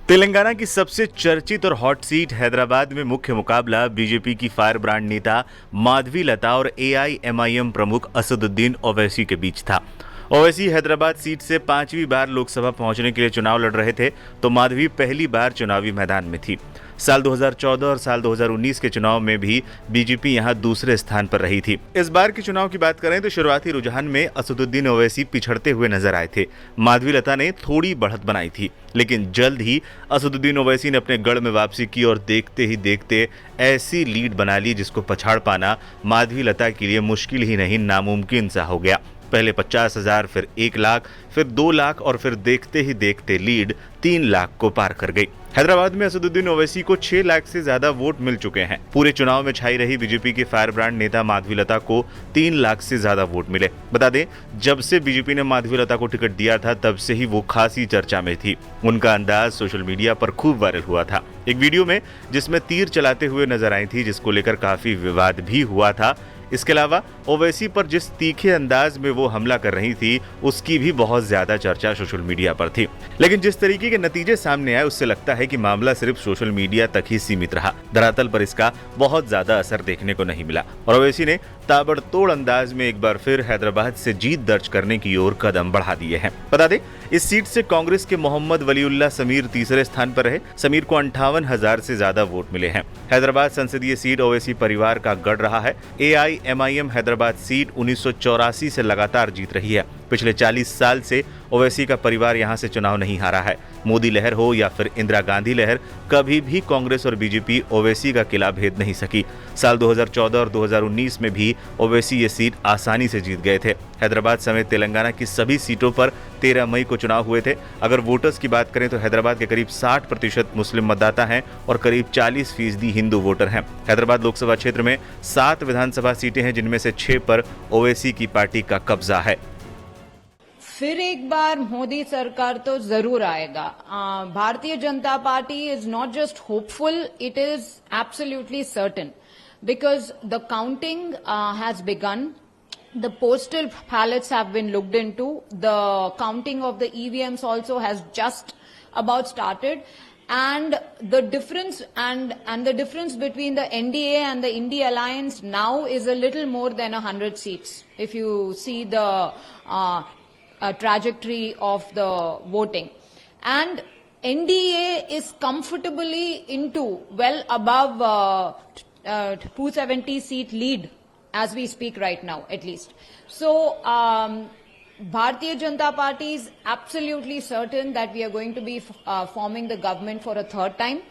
तेलंगाना की सबसे चर्चित और हॉट सीट हैदराबाद में मुख्य मुकाबला बीजेपी की फायर ब्रांड नेता माधवी लता और एआईएमआईएम प्रमुख असदुद्दीन ओवैसी के बीच था। ओवैसी हैदराबाद सीट से 5वीं बार लोकसभा पहुंचने के लिए चुनाव लड़ रहे थे, तो माधवी पहली बार चुनावी मैदान में थी। साल 2014 और साल 2019 के चुनाव में भी बीजेपी यहां दूसरे स्थान पर रही थी। इस बार के चुनाव की बात करें तो शुरुआती रुझान में असदुद्दीन ओवैसी पिछड़ते हुए नजर आए थे। माधवी लता ने थोड़ी बढ़त बनाई थी, लेकिन जल्द ही असदुद्दीन ओवैसी ने अपने गढ़ में वापसी की और देखते ही देखते ऐसी लीड बना ली जिसको पछाड़ पाना माधवी लता के लिए मुश्किल ही नहीं, नामुमकिन सा हो गया। पहले 50,000, फिर 1 लाख, फिर 2 लाख और फिर देखते ही देखते लीड 3 लाख को पार कर गई। हैदराबाद में असदुद्दीन ओवैसी को 6 लाख से ज्यादा वोट मिल चुके हैं। पूरे चुनाव में छाई रही बीजेपी के फायर ब्रांड नेता माधवी लता को 3 लाख से ज्यादा वोट मिले। बता दें, जब से बीजेपी ने माधवी लता को टिकट दिया था तब से ही वो खासी चर्चा में थी। उनका अंदाज सोशल मीडिया पर खूब वायरल हुआ था। एक वीडियो में जिसमें तीर चलाते हुए नजर आई थी, जिसको लेकर काफी विवाद भी हुआ था। इसके अलावा ओवैसी पर जिस तीखे अंदाज में वो हमला कर रही थी, उसकी भी बहुत ज्यादा चर्चा सोशल मीडिया पर थी। लेकिन जिस तरीके के नतीजे सामने आए, उससे लगता है कि मामला सिर्फ सोशल मीडिया तक ही सीमित रहा। धरातल पर इसका बहुत ज्यादा असर देखने को नहीं मिला और ओवैसी ने ताबड़तोड़ अंदाज में एक बार फिर हैदराबाद से जीत दर्ज करने की ओर कदम बढ़ा दिए हैं। बता दें, इस सीट से कांग्रेस के मोहम्मद वलीउल्लाह समीर तीसरे स्थान पर रहे। समीर को 58,000 से ज्यादा वोट मिले हैं। हैदराबाद संसदीय सीट ओवैसी परिवार का गढ़ रहा है। एआईएमआईएम हैदराबाद सीट 1984 से लगातार जीत रही है। पिछले 40 साल से ओवैसी का परिवार यहां से चुनाव नहीं हारा है। मोदी लहर हो या फिर इंदिरा गांधी लहर, कभी भी कांग्रेस और बीजेपी ओवैसी का किला भेद नहीं सकी। साल 2014 और 2019 में भी ओवैसी ये सीट आसानी से जीत गए थे। हैदराबाद समेत तेलंगाना की सभी सीटों पर 13 मई को चुनाव हुए थे। अगर वोटर्स की बात करें तो हैदराबाद के करीब 60% मुस्लिम मतदाता हैं और करीब 40% हिंदू वोटर हैं। हैदराबाद लोकसभा क्षेत्र में 7 विधानसभा सीटें हैं, जिनमें से 6 पर ओवैसी की पार्टी का कब्जा है। फिर एक बार मोदी सरकार तो जरूर आएगा। Bharatiya Janata party is not just hopeful, it is absolutely certain because the counting has begin. The postal ballots have been looked into. The counting of the EVMs also has just about started. And the difference the difference between the NDA and the Indie Alliance now is a little more than 100 seats. If you see the trajectory of the voting. And NDA is comfortably into well above 270 seat lead as we speak right now, at least. So, Bharatiya Janata Party is absolutely certain that we are going to be forming the government for a third time.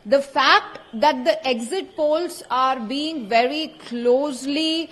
The fact that the exit polls are being very closely